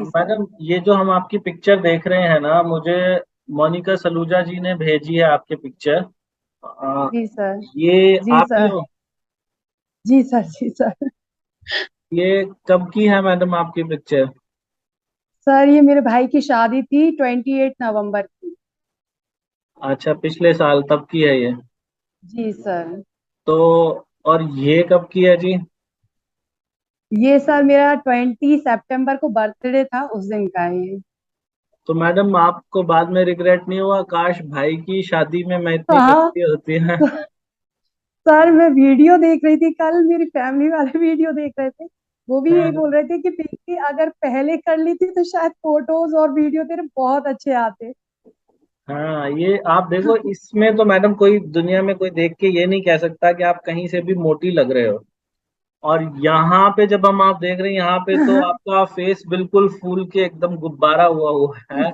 Sir. Madam, ये जो हम आपकी पिक्चर देख रहे हैं ना, मुझे मोनिका सलूजा जी ने भेजी है आपकी पिक्चर। अ, जी सर। ये जी आप ही सर। हो? जी सर। जी सर। ये कब की है मैडम आपकी पिक्चर? सर ये मेरे भाई की शादी थी 28 नवंबर की। अच्छा, पिछले साल तब की है ये? जी सर। तो और ये कब की है जी? ये सर मेरा 20 सितंबर को बर्थडे था, उस दिन का है ये। तो मैडम, आपको बाद में रिग्रेट नहीं हुआ, काश भाई की शादी में मैं इतनी हाँ। सस्ती होती है? सर मैं वीडियो देख रही थी कल, मेरी फैमिली वाले वीडियो देख रहे थे। वो भी यही हाँ। बोल रहे थे कि प्रीति अगर पहले कर ली थी तो शायद फोटोज और वीडियो तेरे बहुत अच्छे आते। हाँ, ये आप देखो, इसमें तो मैडम कोई दुनिया में कोई देख के ये नहीं कह सकता कि आप कहीं से भी मोटी लग रहे हो। और यहाँ पे जब हम आप देख रहे हैं, यहाँ पे तो आपका फेस बिल्कुल फूल के एकदम गुब्बारा हुआ हुआ है।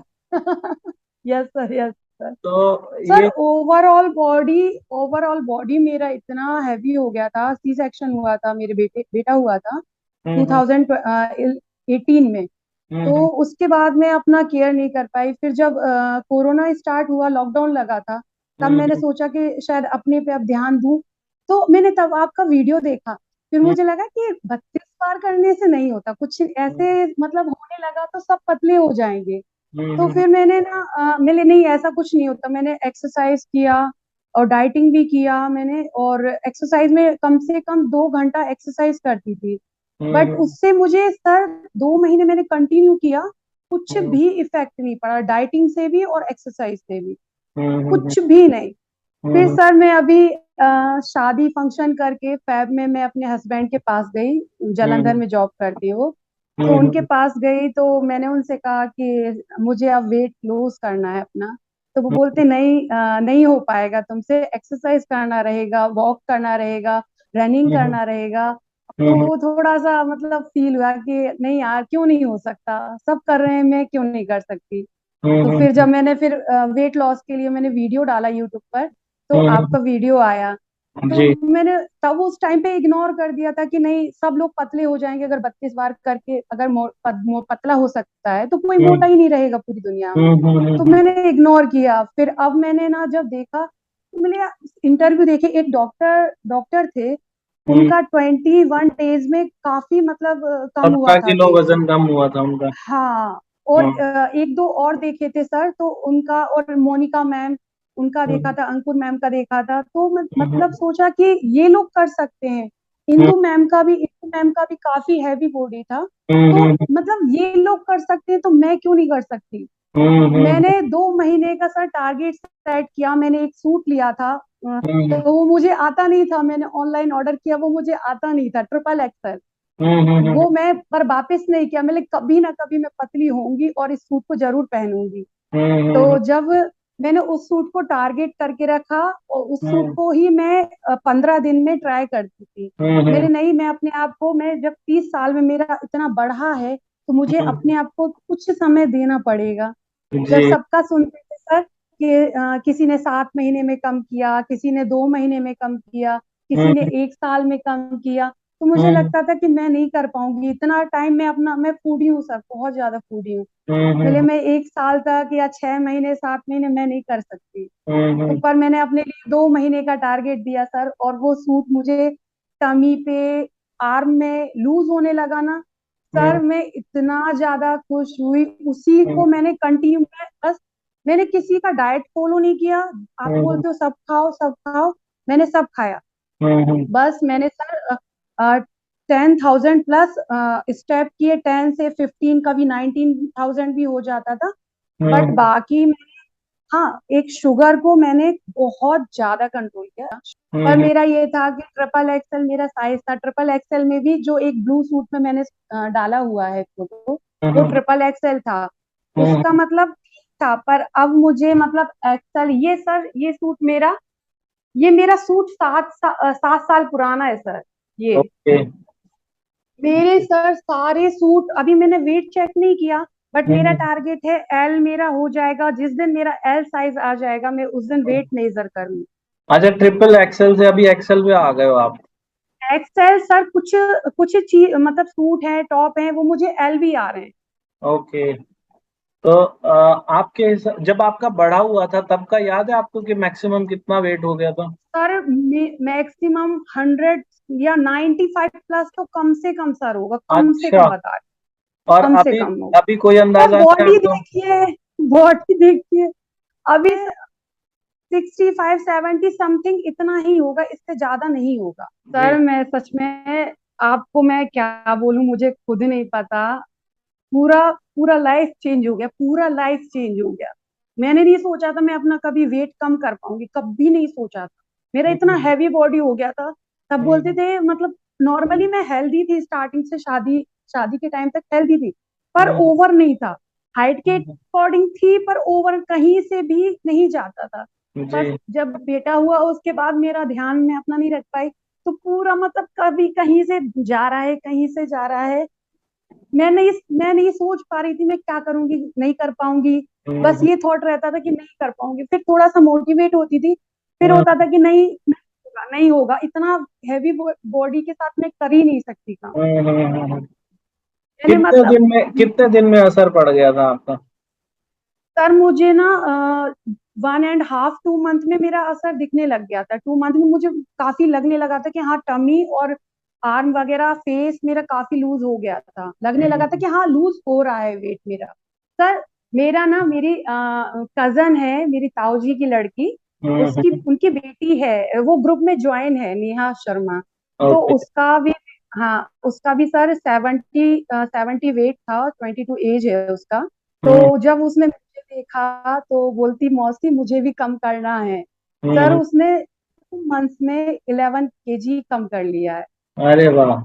Yes sir, yes sir. तो सर ये ओवरऑल बॉडी मेरा इतना हैवी हो गया था, सी सेक्शन हुआ था, मेरे बेटा हुआ था हम्म 2018 में। तो हम्म उसके बाद मैं अपना केयर नहीं कर पाई। फिर जब कोरोना स्टार्ट हुआ, लॉकडाउन लगा था, तब हम्म मैंने हम्म सोचा कि शायद अपने पे अब ध्यान दूं। तो मैंने तब आपका वीडियो देखा। फिर हम्म मुझे लगा कि 32 बार करने से नहीं होता, कुछ हम्म ऐसे मतलब होने लगा तो सब पतले हो जाएंगे। तो हम्म फिर मैंने ना मैंने नहीं, ऐसा कुछ नहीं होता। मैंने एक्सरसाइज किया और डाइटिंग भी किया मैंने। और एक्सरसाइज में कम से कम 2 घंटा एक्सरसाइज करती थी। बट हम्म उससे मुझे सर 2 महीने मैंने कंटिन्यू किया, कुछ हम्म भी इफेक्ट नहीं पड़ा, डाइटिंग से भी और एक्सरसाइज से भी हम्म कुछ भी नहीं। फिर हम्म सर मैं अभी शादी फंक्शन करके फैब में मैं अपने हस्बैंड के पास गई। हम्म जालंधर में जॉब करती हूँ। तो हम्म उनके पास गई तो मैंने उनसे कहा कि मुझे अब वेट लूज करना है अपना। तो वो बोलते नहीं, नहीं हो पाएगा तुमसे, एक्सरसाइज करना रहेगा, वॉक करना रहेगा, रनिंग हम्म करना रहेगा। तो हम्म वो थोड़ा सा मतलब फील हुआ कि नहीं यार, क्यों नहीं हो सकता, सब कर रहे हैं, मैं क्यों नहीं कर सकती। तो फिर हम्म जब मैंने फिर वेट लॉस के लिए मैंने वीडियो डाला यूट्यूब पर, तो हम्म आपका वीडियो आया। तो जी। मैंने तब उस टाइम पे इग्नोर कर दिया था कि नहीं, सब लोग पतले हो जाएंगे अगर 32 बार करके, अगर पतला हो सकता है तो कोई मोटा हम्म ही नहीं रहेगा पूरी दुनिया में। तो हम्म मैंने इग्नोर किया। फिर अब मैंने ना जब देखा तो मैंने इंटरव्यू देखे, एक डॉक्टर डॉक्टर थे, हम्म उनका 21 डेज में काफी मतलब कम हुआ 17 था किलो वेट। वजन कम हुआ था उनका। हाँ। और हम्म एक दो और देखे थे सर, तो उनका और मोनिका मैम, उनका देखा हम्म था, अंकुर मैम का देखा था। तो मतलब हम्म सोचा कि ये लोग कर सकते हैं। इंदु मैम का भी काफी हैवी बॉडी था। तो हम्म मतलब ये लोग कर सकते हैं तो मैं क्यों नहीं कर सकती। हम्म मैंने 2 महीने का सर टारगेट सेट किया। मैंने एक सूट लिया था, हम्म तो वो मुझे आता नहीं था, मैंने ऑनलाइन ऑर्डर किया, वो मुझे आता नहीं था, ट्रिपल एक्सएल। हम्म वो मैं पर वापस नहीं किया। मैंने कभी ना कभी मैं पतली होंगी और इस सूट को जरूर पहनूंगी। हम्म तो जब मैंने उस सूट को टारगेट करके रखा, और उस सूट हम्म को ही मैं 15 दिन में ट्राई करती थी। हम्म मैंने नहीं, मैं अपने आप को, मैं जब 30 साल में मेरा इतना बढ़ा है तो मुझे अपने हम्म आप को कुछ समय देना पड़ेगा। जब जी। सबका सुनते थे सर कि किसी ने 7 महीने में कम किया, किसी ने 2 महीने में कम किया, किसी ने हम्म 1 साल में कम किया, तो मुझे हम्म लगता था कि मैं नहीं कर पाऊंगी इतना टाइम। मैं फूडी हूँ सर, बहुत ज्यादा फूडी हूँ। बोले हम्म मैं 1 साल तक या 6 महीने 7 महीने मैं नहीं कर सकती। तो हम्म पर मैंने अपने लिए 2 महीने का टारगेट दिया सर, और वो सूट मुझे टमी पे, आर्म में लूज होने लगा ना। सर हम्म मैं इतना ज्यादा खुश हुई, उसी को मैंने कंटिन्यू किया बस। मैंने किसी का डाइट फॉलो नहीं किया। आप हम्म बोलते हो सब खाओ सब खाओ, मैंने सब खाया। हम्म बस मैंने सर 10,000 प्लस स्टेप किए, 10 से 15, कभी 19,000 भी हो जाता था। बट हम्म बाकी हाँ, एक शुगर को मैंने बहुत ज्यादा कंट्रोल किया। पर हम्म मेरा ये था कि ट्रिपल एक्सएल मेरा साइज था। ट्रिपल एक्सएल में भी जो एक ब्लू सूट में मैंने डाला हुआ है फोटो, वो हम्म ट्रिपल एक्सएल था। हम्म उसका मतलब ठीक था। पर अब मुझे मतलब एक्सएल, ये सर ये मेरा सूट 7 साल पुराना है सर। ये ओके। मेरे सर सारे सूट, अभी मैंने वेट चेक नहीं किया, बट मेरा हम्म टारगेट है एल मेरा हो जाएगा। जिस दिन मेरा एल साइज आ जाएगा मैं उस दिन वेट मेजर करूंगी। अच्छा, ट्रिपल एक्सएल से अभी एक्सएल पे आ गए हो आप? एक्सएल सर, कुछ कुछ चीज मतलब सूट है, टॉप है, वो मुझे एल भी आ रहे हैं। ओके। तो आपके जब आपका बढ़ा हुआ था तब का याद है आपको कि मैक्सिमम कितना वेट हो गया था? सर मैक्सिमम 100 या 95 प्लस तो कम से कम सर होगा, कम से अच्छा। कम बता रही और हूँ, कम से अभी कम होगा। अभी कोई सर अंदाजा नहीं है बॉडी आपको? देखिए, बॉडी देखिए, अभी 65 70 समथिंग इतना ही होगा, इससे ज्यादा नहीं होगा। जी। सर मैं सच में आपको मैं क्या बोलूं, मुझे खुद नहीं पता। पूरा पूरा लाइफ चेंज हो गया, पूरा लाइफ चेंज हो गया। मैंने नहीं सोचा था मैं अपना कभी वेट कम कर पाऊंगी, कभी नहीं सोचा था। मेरा इतना हम्म, हैवी बॉडी हो गया था। सब बोलते हम्म, थे मतलब, नॉर्मली मैं हेल्दी थी स्टार्टिंग से, शादी शादी के टाइम तक हेल्दी थी, पर हम्म, ओवर नहीं था। हाइट के हम्म, अकॉर्डिंग थी, पर ओवर कहीं से भी नहीं जाता था। बस जी। जब बेटा हुआ उसके बाद मेरा ध्यान मैं अपना नहीं रख पाई, तो पूरा मतलब कभी कहीं से जा रहा है, कहीं से जा रहा है। मैं नहीं सोच पा रही थी मैं क्या करूंगी, नहीं कर पाऊंगी। बस हम्म, ये थॉट रहता था कि नहीं कर पाऊंगी, फिर थोड़ा सा मोटिवेट होती थी, फिर हम्म, होता था कि नहीं नहीं होगा, नहीं होगा, इतना हैवी बॉडी के साथ मैं कर ही नहीं सकती काम। हम्म, मैंने मतलब, कितने दिन में असर पड़ गया था आपका? सर मुझे ना 1.5 2 मंथ में मेरा असर दिखने लग गया था। 2 मंथ में मुझे काफी लगने लगा था कि हाँ, टमी और आर्म वगैरह, फेस मेरा काफी लूज हो गया था, लगने लगा था हम्म, कि हाँ लूज हो रहा है वेट मेरा। सर मेरा ना, मेरी कजन है, मेरी ताऊ जी की लड़की, उसकी हम्म, उनकी बेटी है, वो ग्रुप में ज्वाइन है, नेहा शर्मा। तो ओके। उसका भी, हाँ उसका भी सर 70 वेट था, 22 एज है उसका। हम्म, तो जब उसने मुझे देखा तो बोलती मौसी मुझे भी कम करना है। सर हम्म, उसने 2 मंथ्स में 11 kg कम कर लिया है। अरे वाह।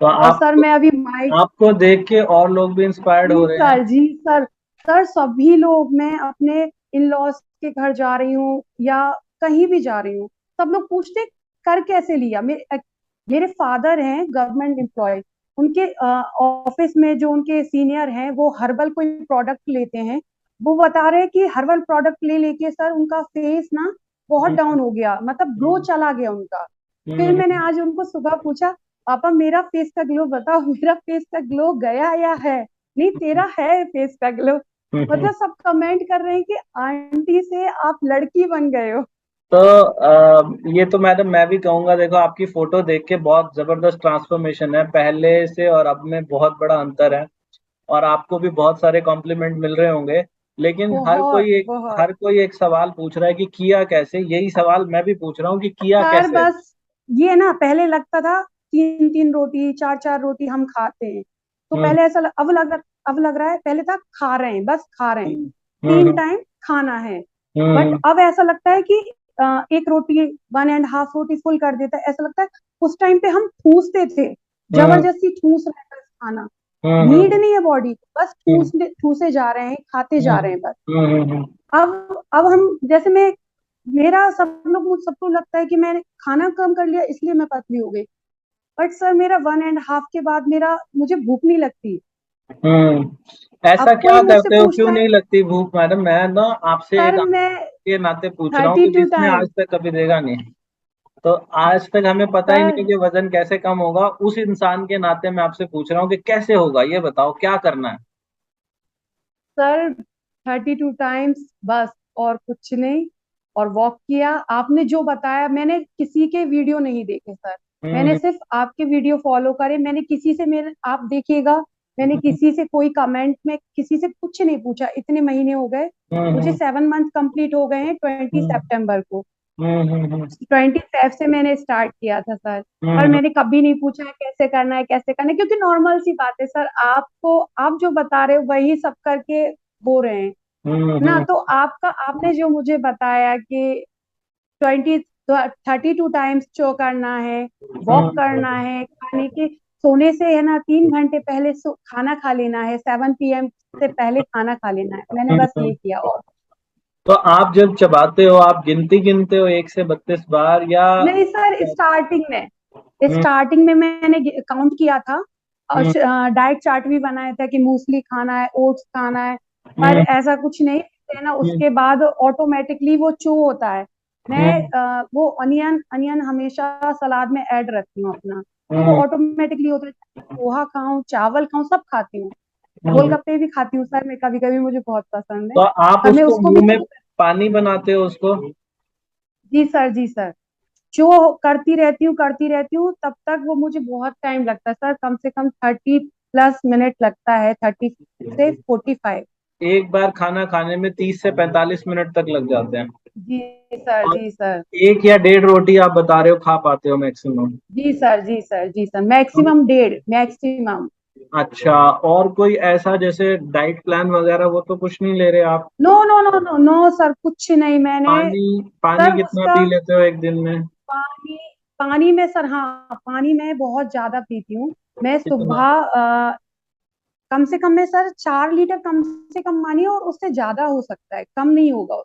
तो और सर मैं अभी माइक, आपको देख के और लोग भी इंस्पायर्ड हो जी रहे हैं? सर, जी सर। सर सभी लोग, मैं अपने इन लॉज के घर जा रही हूँ या कहीं भी जा रही हूँ, सब लोग पूछते कर कैसे लिया। मेरे फादर हैं गवर्नमेंट एम्प्लॉय, उनके ऑफिस में जो उनके सीनियर हैं वो हर्बल कोई प्रोडक्ट लेते हैं, वो बता रहे हैं कि हर्बल प्रोडक्ट ले लेके सर उनका फेस ना बहुत हम्म, डाउन हो गया, मतलब ग्लो हम्म, चला गया उनका। फिर हम्म, मैंने आज उनको सुबह पूछा, पापा मेरा फेस का ग्लो बताओ, मेरा फेस का ग्लो गया या है? नहीं तेरा है फेस का ग्लो। हम्म। मतलब सब कमेंट कर रहे हैं कि आंटी से आप लड़की बन गए हो। तो ये तो मैडम मैं भी कहूंगा, देखो आपकी फोटो देख के बहुत जबरदस्त ट्रांसफॉर्मेशन है पहले से और अब में, बहुत बड़ा अंतर है। और आपको भी बहुत सारे कॉम्प्लीमेंट मिल रहे होंगे। लेकिन बहुत बहुत। हर कोई एक सवाल पूछ रहा है कि किया कैसे। यही सवाल मैं भी पूछ रहा हूँ कि किया सर कैसे? बस ये ना, पहले लगता था 3 3 रोटी 4 4 रोटी हम खाते हैं, तो हम्म, पहले ऐसा अब लग रहा है, पहले था खा रहे हैं, बस खा रहे हैं, हम्म, 3 हम्म, टाइम खाना है। बट हम्म, अब ऐसा लगता है कि एक रोटी, 1.5 रोटी फुल कर देता है, ऐसा लगता है। उस टाइम पे हम ठूसते थे, हम्म, जबरदस्ती ठूस रहे हैं बस खाना, हम्म, नीड नहीं है बॉडी, बस हम्म, ठूसे जा रहे हैं, खाते जा हम्म, रहे हैं बस। हम्म। अब हम जैसे मैं, मेरा सब लोग, मुझ सबको लगता है कि मैंने खाना कम कर लिया इसलिए मैं पतली हो गई। बट सर मेरा 1.5 के बाद मेरा, मुझे भूख नहीं लगती। ऐसा अब क्या कोई मुझसे करते हो, क्यों पूछता है, नहीं लगती भूख मैडम? मैं ना आपसे एक सर आदमी मैं के नाते पूछ रहा हूँ कि 32 जिसने टाइम, आज तक कभी देखा नहीं। तो आज तक हमें पता ही नहीं सर है कि वजन कैसे कम होगा। उस इंसान के नाते मैं आपसे पूछ रहा हूँ कि कैसे होगा, ये बताओ क्या करना है? सर 32 टाइम्स बस, और कुछ नहीं। और वॉक किया, आपने जो बताया, मैंने किसी के वीडियो नहीं देखे सर, मैंने हम्म, सिर्फ आपके वीडियो फॉलो करे। मैंने किसी से, मेरे आप देखिएगा, मैंने हम्म, किसी से कोई कमेंट में किसी से कुछ नहीं पूछा, इतने महीने हो गए। मुझे हम्म, 7 मंथ कंप्लीट हो गए हैं, 20 हम्म, सितंबर को। हम्म, हम्म, 25 से मैंने स्टार्ट किया था सर। पर हम्म, मैंने कभी नहीं पूछा है कैसे करना है, कैसे करना है, क्योंकि नॉर्मल सी बात है सर, आपको आप जो बता रहे हो वही सब करके हो रहे हैं हम्म, ना। तो आपका, आपने जो मुझे बताया कि 32 टाइम्स चो करना है, वॉक करना हम्म, है, खाने के, सोने से है ना 3 घंटे पहले खाना खा लेना है, 7 PM से पहले खाना खा लेना है, मैंने बस हम्म। ये किया। और तो आप जब चबाते हो आप गिनती गिनते हो 1 से 32 बार या? नहीं सर, हम्म, स्टार्टिंग में मैंने काउंट किया था, और हम्म, डाइट चार्ट भी बनाया था कि मूसली खाना है, ओट्स खाना है, पर हम्म, ऐसा कुछ नहीं है ना। हम्म, उसके बाद ऑटोमेटिकली वो चू होता है। मैं हम्म, वो अनियन अनियन हमेशा सलाद में ऐड रखती हूँ अपना, तो वो हम्म, ऑटोमेटिकली होता है। पोहा खाऊं, चावल खाऊं, सब खाती हूँ। हम्म। गोलगप्पे भी खाती हूँ सर मैं, कभी कभी मुझे बहुत पसंद है। तो आप पर मैं उसको उसको भी मुंह में पानी बनाते हो उसको? जी सर, जी सर। जो करती रहती हूँ तब तक वो मुझे बहुत टाइम लगता है सर, कम से कम 30+ मिनट लगता है, 30 से 45। एक बार खाना खाने में 30 से 45 मिनट तक लग जाते हैं। जी सर, और जी सर। एक या डेढ़ रोटी आप बता रहे हो खा पाते हो मैक्सिमम? जी सर, जी सर, जी सर, मैक्सिमम डेढ़, मैक्सिमम। अच्छा, और कोई ऐसा जैसे डाइट प्लान वगैरह वो तो कुछ नहीं ले रहे आप? No no no no no sir, कुछ नहीं मैंने। पानी, पानी सर कितना उसका पी लेते हो एक दिन में? पानी पानी में सर, हाँ पानी मैं बहुत ज्यादा पीती हूँ। मैं कितना? सुबह कम से कम मैं सर 4 लीटर कम से कम मानिए, और उससे ज्यादा हो सकता है, कम नहीं होगा।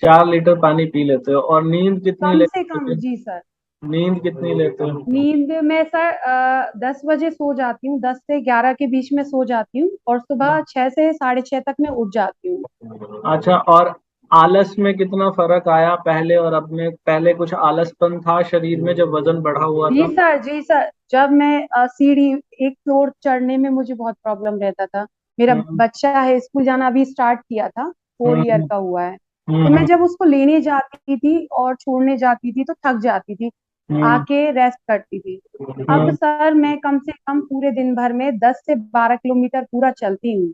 4 लीटर पानी पी लेते हो, और नींद कितनी कम से लेते हो कम फिर? जी सर। नींद कितनी लेते हो? नींद में सर 10 बजे सो जाती हूँ, 10 से 11 के बीच में सो जाती हूँ, और सुबह 6 से 6:30 तक मैं उठ जाती हूँ। अच्छा, और आलस में कितना फर्क आया पहले और अब में? पहले कुछ आलसपन था शरीर में जब वजन बढ़ा हुआ जी था? सर, जी सर। जब मैं सीढ़ी, एक फ्लोर चढ़ने में मुझे बहुत प्रॉब्लम रहता था। मेरा हम्म। बच्चा है, स्कूल जाना अभी स्टार्ट किया था, 4 ईयर हम्म। का हुआ है। तो मैं हम्म। जब उसको लेने जाती थी और छोड़ने जाती थी तो थक जाती थी, हम्म। आके रेस्ट करती थी। अब हम्म। सर मैं कम से कम पूरे दिन भर में 10 से 12 किलोमीटर पूरा चलती हूँ।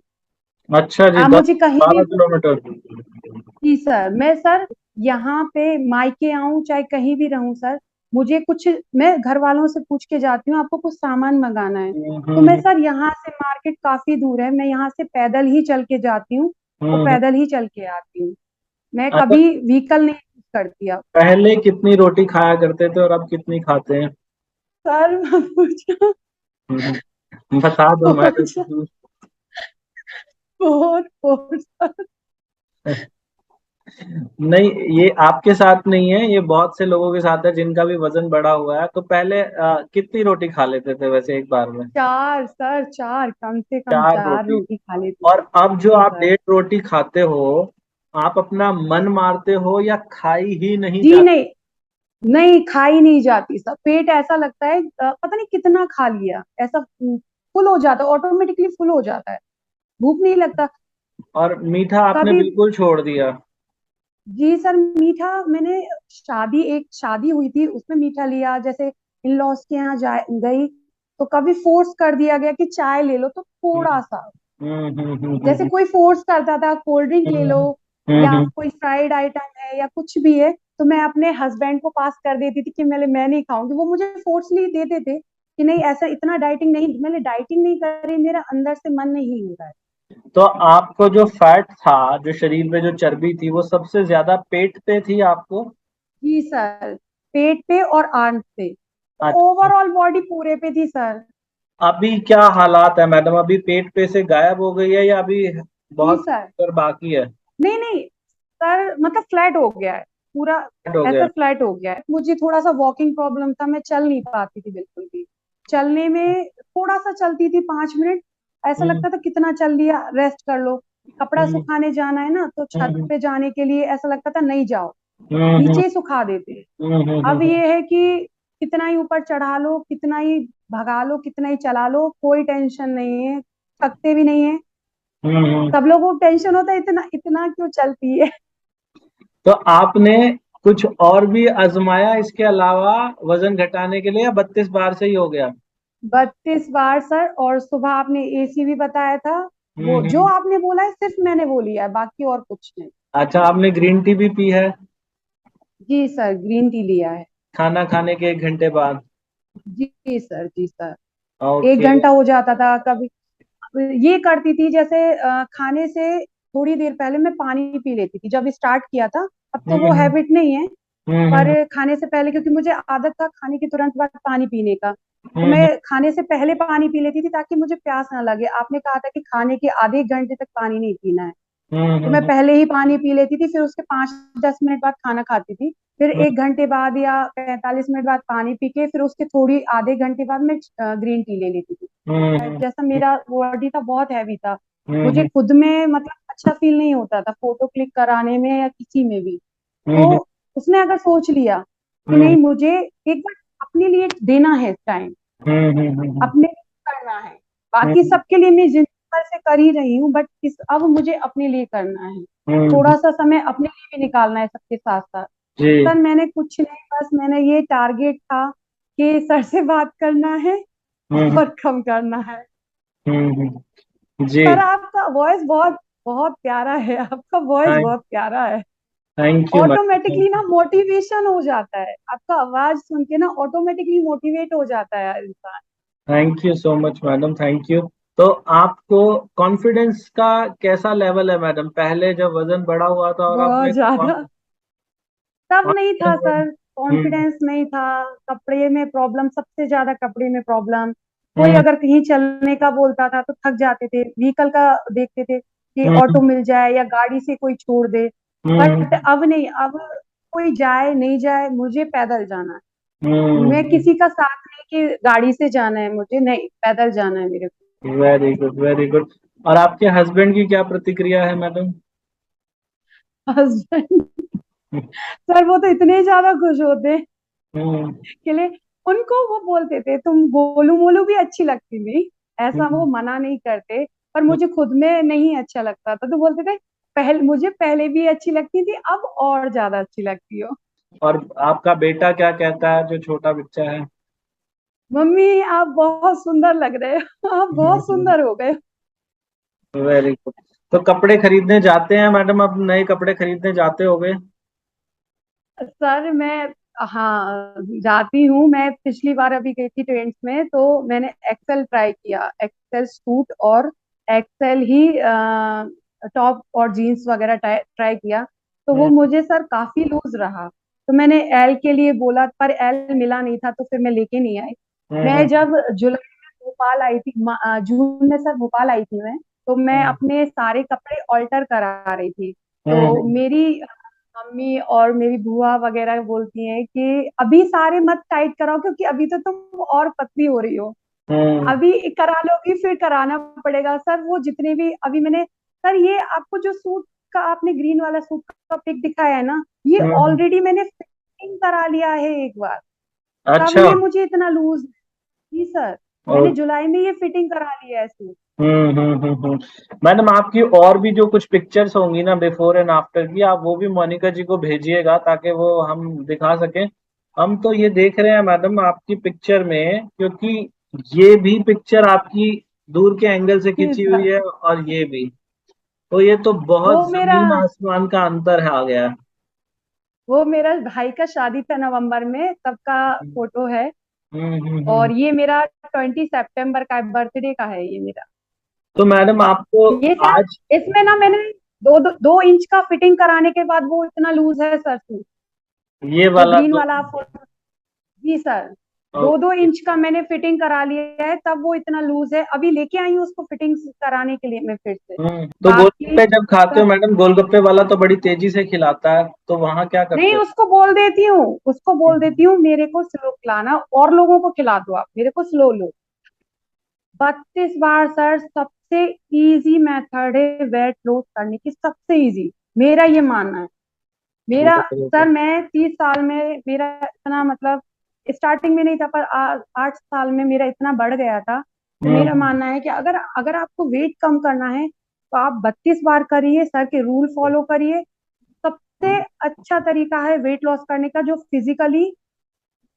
अच्छा जी, आप दस मुझे कहीं भी, बारह किलोमीटर जी सर, मैं सर यहाँ पे मायके आऊं चाहे कहीं भी रहूं सर, मुझे कुछ, मैं घर वालों से पूछ के जाती हूँ आपको कुछ सामान मंगाना है, तो मैं सर यहाँ से, मार्केट काफी दूर है, मैं यहाँ से पैदल ही चल के जाती हूँ और हम्म। पैदल ही चल के आती हूँ। मैं अच्छा, कभी व्हीकल नहीं यूज करती अब। पहले कितनी रोटी खाया करते थे और अब कितनी खाते हैं? सर मत पूछो। बता दो बहुत मैडम। बहुत बहुत सर। नहीं, ये आपके साथ नहीं है, ये बहुत से लोगों के साथ है जिनका भी वजन बढ़ा हुआ है। तो पहले कितनी रोटी खा लेते थे वैसे एक बार में? चार सर, चार, कम से कम 4 4 रोटी। रोटी खा लेती और अब जो थी। जी आप सर। 1.5 रोटी खाते हो, आप अपना मन मारते हो या खाई ही नहीं जी जाती? नहीं, नहीं खाई नहीं जाती सब, पेट ऐसा लगता है पता नहीं कितना खा लिया, ऐसा फुल हो जाता है, ऑटोमेटिकली फुल हो जाता है, भूख नहीं लगता और मीठा आपने कभी। बिल्कुल छोड़ दिया? जी सर, मीठा मैंने, एक शादी हुई थी उसमें मीठा लिया, जैसे इन लॉज के यहाँ जा गई तो कभी फोर्स कर दिया गया कि चाय ले लो तो थोड़ा सा, हम्म। हम्म। जैसे हम्म। कोई फोर्स करता था कोल्ड ड्रिंक ले लो, हम्म। हम्म। या हम्म। कोई फ्राइड आइटम है या कुछ भी है, तो मैं अपने हस्बैंड को पास कर देती थी कि मैं नहीं खाऊंगी, वो मुझे फोर्सली देते थे कि नहीं ऐसा, इतना डाइटिंग नहीं, मैंने डाइटिंग नहीं करी, मेरा अंदर से मन नहीं हो रहा है। तो आपको जो फैट था, जो शरीर में जो चर्बी थी, वो सबसे ज्यादा पेट पे थी आपको? जी सर, पेट पे और आंत पे, अच्छा। ओवरऑल बॉडी पूरे पे थी सर। अभी क्या हालात है मैडम? अभी पेट पे से गायब हो गई है या अभी जी बहुत सर। पर बाकी है? नहीं नहीं सर, मतलब फ्लैट हो गया है पूरा, Flat हो ऐसा गया? फ्लैट हो गया है। मुझे थोड़ा सा वॉकिंग प्रॉब्लम था, मैं चल नहीं पाती थी बिल्कुल भी। चलने में थोड़ा सा चलती थी 5 मिनट, ऐसा हम्म। लगता था कितना चल लिया, रेस्ट कर लो। कपड़ा हम्म। सुखाने जाना है ना, तो छत हम्म। पे जाने के लिए ऐसा लगता था नहीं जाओ, हम्म। नीचे ही सुखा देते हैं। हम्म। अब ये है कि कितना ही ऊपर चढ़ा लो, कितना ही भगा लो, कितना ही चला लो, कोई टेंशन नहीं है, थकते भी नहीं है। हम्म। सब लोगों को टेंशन होता है, इतना इतना क्यों चलती है। तो आपने कुछ और भी आजमाया इसके अलावा वजन घटाने के लिए, या 32 बार से ही हो गया? 32 बार सर, और सुबह आपने एसी भी बताया था, वो जो हम्म। आपने बोला है सिर्फ मैंने वो लिया है, बाकी और कुछ नहीं। अच्छा, आपने ग्रीन टी भी पी है जी सर, ग्रीन टी लिया है। खाना खाने के 1 घंटे बाद? जी सर, जी सर। एक ओके। घंटा हो जाता था कभी। ये करती थी जैसे खाने से थोड़ी देर पहले मैं पानी पी लेती थी जब स्टार्ट किया था, अब तो वो हम्म। हैबिट नहीं है। हम्म। पर खाने से पहले, क्योंकि मुझे आदत था खाने के तुरंत बाद पानी पीने का, तो हम्म। मैं खाने से पहले पानी पी लेती थी ताकि मुझे प्यास ना लगे। आपने कहा था कि खाने के आधे एक घंटे तक पानी नहीं पीना है, तो मैं हम्म। पहले ही पानी पी लेती थी, फिर उसके 5-10 मिनट बाद खाना खाती थी, फिर 1 घंटे बाद या 45 मिनट बाद पानी पी के, फिर उसके थोड़ी आधे घंटे बाद मैं ग्रीन टी ले लेती थी। हम्म। जैसा मेरा बॉडी था बहुत हैवी था, मुझे हम्म। खुद में मतलब अच्छा फील नहीं होता था फोटो क्लिक कराने में या किसी में भी। तो हम्म। उसने अगर सोच लिया कि हम्म। नहीं मुझे एक बार अपने लिए देना है टाइम, हम्म। हम्म। अपने लिए करना है, बाकी हम्म। सबके लिए मैं जिंदगी उम्र से कर ही रही हूँ, बट इस अब मुझे अपने लिए करना है, हम्म। थोड़ा सा समय अपने लिए भी निकालना है सबके साथ साथ। जी। सर मैंने कुछ नहीं, बस मैंने ये टारगेट था कि सर से बात करना है हम्म। और कम करना है। जी। सर आपका वॉइस बहुत बहुत प्यारा है, आपका वॉइस बहुत प्यारा है। Thank you madam, automatically thank ना यू। मोटिवेशन हो जाता है, आपका आवाज सुन के ना ऑटोमेटिकली मोटिवेट हो जाता है इंसान। Thank you so much madam, thank you. तो आपको कॉन्फिडेंस का कैसा लेवल है मैडम, पहले जब वजन बढ़ा हुआ था और बहुत आपने ज्यादा। तब नहीं था कॉन्फिडेंस। सर, हम्म। कॉन्फिडेंस नहीं था। कपड़े में प्रॉब्लम, सबसे ज्यादा कपड़े में प्रॉब्लम। कोई हम्म। अगर कहीं चलने का बोलता था तो थक जाते थे, व्हीकल का देखते थे कि ऑटो हम्म। मिल जाए या गाड़ी से कोई छोड़ दे। बट हम्म। अब नहीं, अब कोई जाए नहीं जाए मुझे पैदल जाना है। मैं हम्म। किसी का साथ नहीं कि गाड़ी से जाना है, मुझे नहीं, पैदल जाना है मेरे वेरी गुड, वेरी गुड। और आपके हस्बैंड की क्या प्रतिक्रिया है मैडम? को। हस्बैंड, सर वो तो इतने ज्यादा खुश होते हैं हम्म। के लिए। उनको वो बोलते थे तुम गोलू मोलू भी अच्छी लगती थी, ऐसा वो हम्म। मना नहीं करते। पर मुझे खुद में नहीं अच्छा लगता था, तो बोलते थे पहले, मुझे पहले भी अच्छी लगती थी, अब और ज्यादा अच्छी लगती हो। और आपका बेटा क्या कहता है, जो छोटा बच्चा है? मम्मी आप बहुत सुंदर लग रहे हो, आप बहुत सुंदर हो गए। Very good. तो कपड़े खरीदने जाते हैं मैडम, अब नए कपड़े खरीदने जाते होगे? सर मैं, हाँ जाती हूँ। मैं पिछली बार अभी गई थी ट्रेंड्स में, तो मैंने एक्सेल ट्राई किया, एक्सेल सूट और एक्सेल ही टॉप और जीन्स वगैरह ट्राई किया। तो वो हम्म। मुझे सर काफी लूज रहा, तो मैंने एल के लिए बोला, पर एल मिला नहीं था, तो फिर मैं लेके नहीं आई। मैं हम्म। जब जुलाई में भोपाल आई थी, जून में सर भोपाल आई थी मैं, तो मैं हम्म। अपने सारे कपड़े ऑल्टर करा रही थी। तो हम्म। मेरी मम्मी और मेरी बुआ वगैरह बोलती हैं कि अभी सारे मत टाइट कराओ, क्योंकि अभी तो तुम और पतली हो रही हो, हम्म। अभी करा लोगी फिर कराना पड़ेगा। सर वो जितने भी अभी मैंने, सर ये आपको जो सूट का, आपने ग्रीन वाला सूट का पिक दिखाया है ना, ये हम्म। ऑलरेडी मैंने फिटिंग करा लिया है एक बार, तब अच्छा। ये मुझे इतना लूज। जी सर, मैंने जुलाई में ये फिटिंग करा लिया है सूट। मैडम, आपकी और भी जो कुछ पिक्चर्स होंगी ना बिफोर एंड आफ्टर की, आप वो भी मोनिका जी को भेजिएगा ताकि वो हम दिखा सकें। हम तो ये देख रहे हैं मैडम आपकी पिक्चर में, क्योंकि ये भी पिक्चर आपकी दूर के एंगल से जी खींची हुई सर, है, और ये भी, तो ये तो बहुत वो मेरा जमीन आसमान का अंतर है, आ गया। वो मेरा भाई का शादी था नवंबर में, तब का फोटो है। हम्म। और ये मेरा 20 सितंबर का बर्थडे का है ये मेरा। तो मैडम आपको ये सर, आज इसमें ना मैंने 2 इंच का फिटिंग कराने के बाद वो इतना लूज है सर सूट, ये जो वाला ग्रीन दो। वाला आप फोटो। जी सर, दो दो ओके। इंच का मैंने फिटिंग करा लिया है, तब वो इतना लूज है। अभी लेके आई हूँ उसको फिटिंग कराने के लिए मैं फिर से। तो बाकी गोलगप्पे जब खाते हो सब, मैडम, गोलगप्पे वाला तो बड़ी तेजी से खिलाता है, तो वहां क्या नहीं करते हो? उसको बोल देती हूँ, उसको बोल देती हूँ मेरे को स्लो खिलाना, और लोगों को खिला दो आप, मेरे को स्लो लो। 32 बार सर, सबसे इजी मेथड है वेट लॉस करने की, सबसे इजी, मेरा ये मानना है। मेरा, सर मैं 30 साल में मेरा इतना मतलब, स्टार्टिंग में नहीं था, पर 8 साल में मेरा इतना बढ़ गया था। तो मेरा हम्म। मानना है कि अगर अगर आपको वेट कम करना है तो आप 32 बार करिए, सर के रूल फॉलो करिए। सबसे अच्छा तरीका है वेट लॉस करने का, जो फिजिकली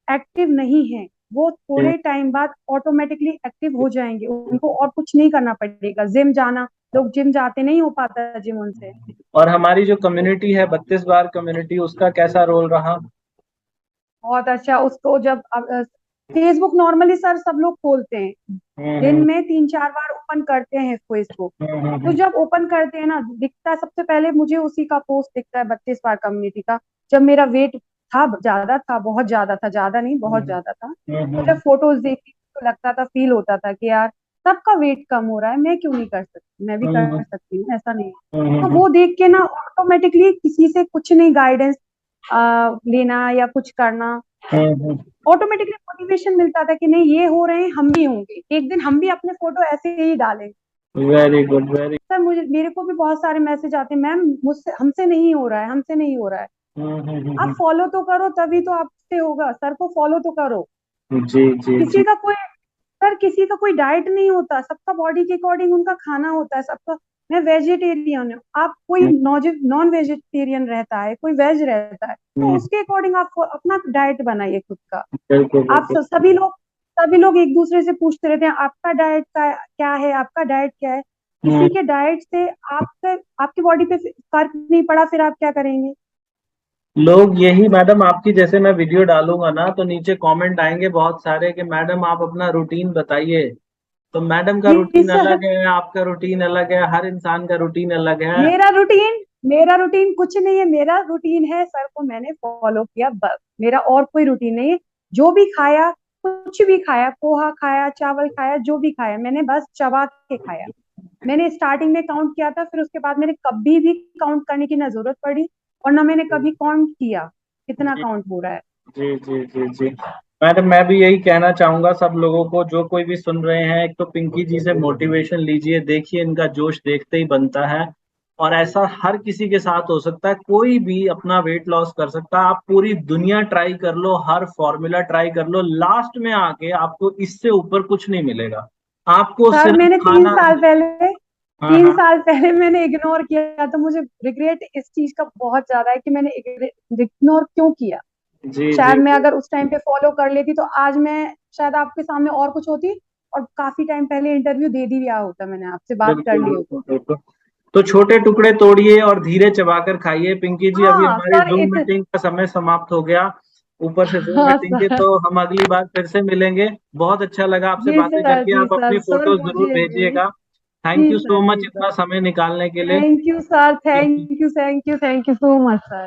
एक्टिव नहीं है वो थोड़े टाइम बाद ऑटोमेटिकली एक्टिव हो जाएंगे, उनको और कुछ नहीं करना पड़ेगा। जिम जाना, लोग जिम जाते, नहीं हो पाता जिम उनसे। और हमारी जो कम्युनिटी है 32 बार कम्युनिटी, उसका कैसा रोल रहा? बहुत अच्छा। उसको जब फेसबुक नॉर्मली सर सब लोग खोलते हैं, दिन हम्म। में 3 4 बार ओपन करते हैं फेसबुक। तो हम्म। जब ओपन करते हैं ना, दिखता है सबसे पहले मुझे उसी का पोस्ट दिखता है 32 बार कम्युनिटी का। जब मेरा वेट था, ज्यादा था, बहुत ज्यादा था, ज्यादा नहीं बहुत ज्यादा था, तो जब हम्म। फोटोज देखती तो लगता था, फील होता था कि यार सबका वेट कम हो रहा है, मैं क्यों नहीं कर सकती, मैं भी कर सकती हूँ, ऐसा नहीं है। तो हम्म। वो देख के ना ऑटोमेटिकली किसी से कुछ नहीं गाइडेंस लेना या कुछ करना, ऑटोमेटिकली मोटिवेशन मिलता था कि नहीं ये हो रहे हैं, हम भी होंगे एक दिन, हम भी अपने फोटो ऐसे ही डालें। Very good, very. सर मुझे, मेरे को भी बहुत सारे मैसेज आते हैं, मैम मुझसे, हमसे नहीं हो रहा है, हमसे नहीं हो रहा है। आप फॉलो तो करो, तभी तो आपसे होगा, सर को फॉलो तो करो। जी जी जी। किसी का कोई, सर किसी का कोई डाइट नहीं होता, सबका बॉडी के अकॉर्डिंग उनका खाना होता है सबका। मैं वेजिटेरियन हूँ, आप कोई नॉन वेजिटेरियन रहता है, कोई वेज रहता है, तो हम्म, उसके अकॉर्डिंग आप अपना डाइट बनाइए खुद का। बिल्कुल आप बिल्कुल। सभी लोग एक दूसरे से पूछते रहते हैं आपका डाइट का क्या है, आपका डाइट क्या है। हम्म, किसी के डाइट से आपकी बॉडी पे फर्क नहीं पड़ा, फिर आप क्या करेंगे? लोग यही मैडम आपकी, जैसे मैं वीडियो डालूंगा ना तो नीचे कमेंट आएंगे बहुत सारे कि मैडम आप अपना रूटीन बताइए। तो मैडम का जी रूटीन सर। अलग है, आपका रूटीन अलग है, हर इंसान का रूटीन अलग है। मेरा रूटीन कुछ नहीं है, मेरा रूटीन है सर को मैंने फॉलो किया बस, मेरा और कोई रूटीन नहीं है। जो भी खाया, कुछ भी खाया, पोहा खाया, चावल खाया, जो भी खाया मैंने बस चबा के खाया। मैंने स्टार्टिंग में काउंट किया था, फिर उसके बाद मैंने कभी भी काउंट करने की ना जरूरत पड़ी, और ना मैंने कभी काउंट किया कितना जी काउंट हो रहा है। जी जी जी जी। मैडम मैं भी यही कहना चाहूंगा सब लोगों को, जो कोई भी सुन रहे हैं, एक तो पिंकी जी से मोटिवेशन लीजिए, देखिए इनका जोश देखते ही बनता है। और ऐसा हर किसी के साथ हो सकता है, कोई भी अपना वेट लॉस कर सकता है। आप पूरी दुनिया ट्राई कर लो, हर फॉर्मूला ट्राई कर लो, लास्ट में आके आपको इससे ऊपर कुछ नहीं मिलेगा। आपको सर सिर्फ मैंने तीन खाना। साल पहले हाँ तीन हाँ। साल पहले मैंने इग्नोर किया, तो मुझे रिग्रेट इस चीज का बहुत ज्यादा है कि मैंने इग्नोर क्यों किया। जी जी शायद मैं जी। अगर उस टाइम पे फॉलो कर लेती तो आज मैं शायद आपके सामने और कुछ होती, और काफी टाइम पहले इंटरव्यू दे दिया होता, मैंने आपसे बात कर बिल्कुल ली होती। बिल्कुल बिल्कुल। तो छोटे टुकड़े तोड़िए और धीरे चबाकर खाइए। पिंकी जी अभी हाँ हमारी सर जूम मीटिंग का समय समाप्त हो गया, ऊपर से जूम हाँ मीटिंग के, सर। तो हम अगली बार फिर से मिलेंगे। बहुत अच्छा लगा आपसे बातें करके, जी आप सर अपनी सर फोटोज जरूर मुझे भी। भेजिएगा। थैंक जी यू सो सर, मच जी इतना सर। समय निकालने के लिए। Thank you sir, thank you, thank you, thank you so much sir.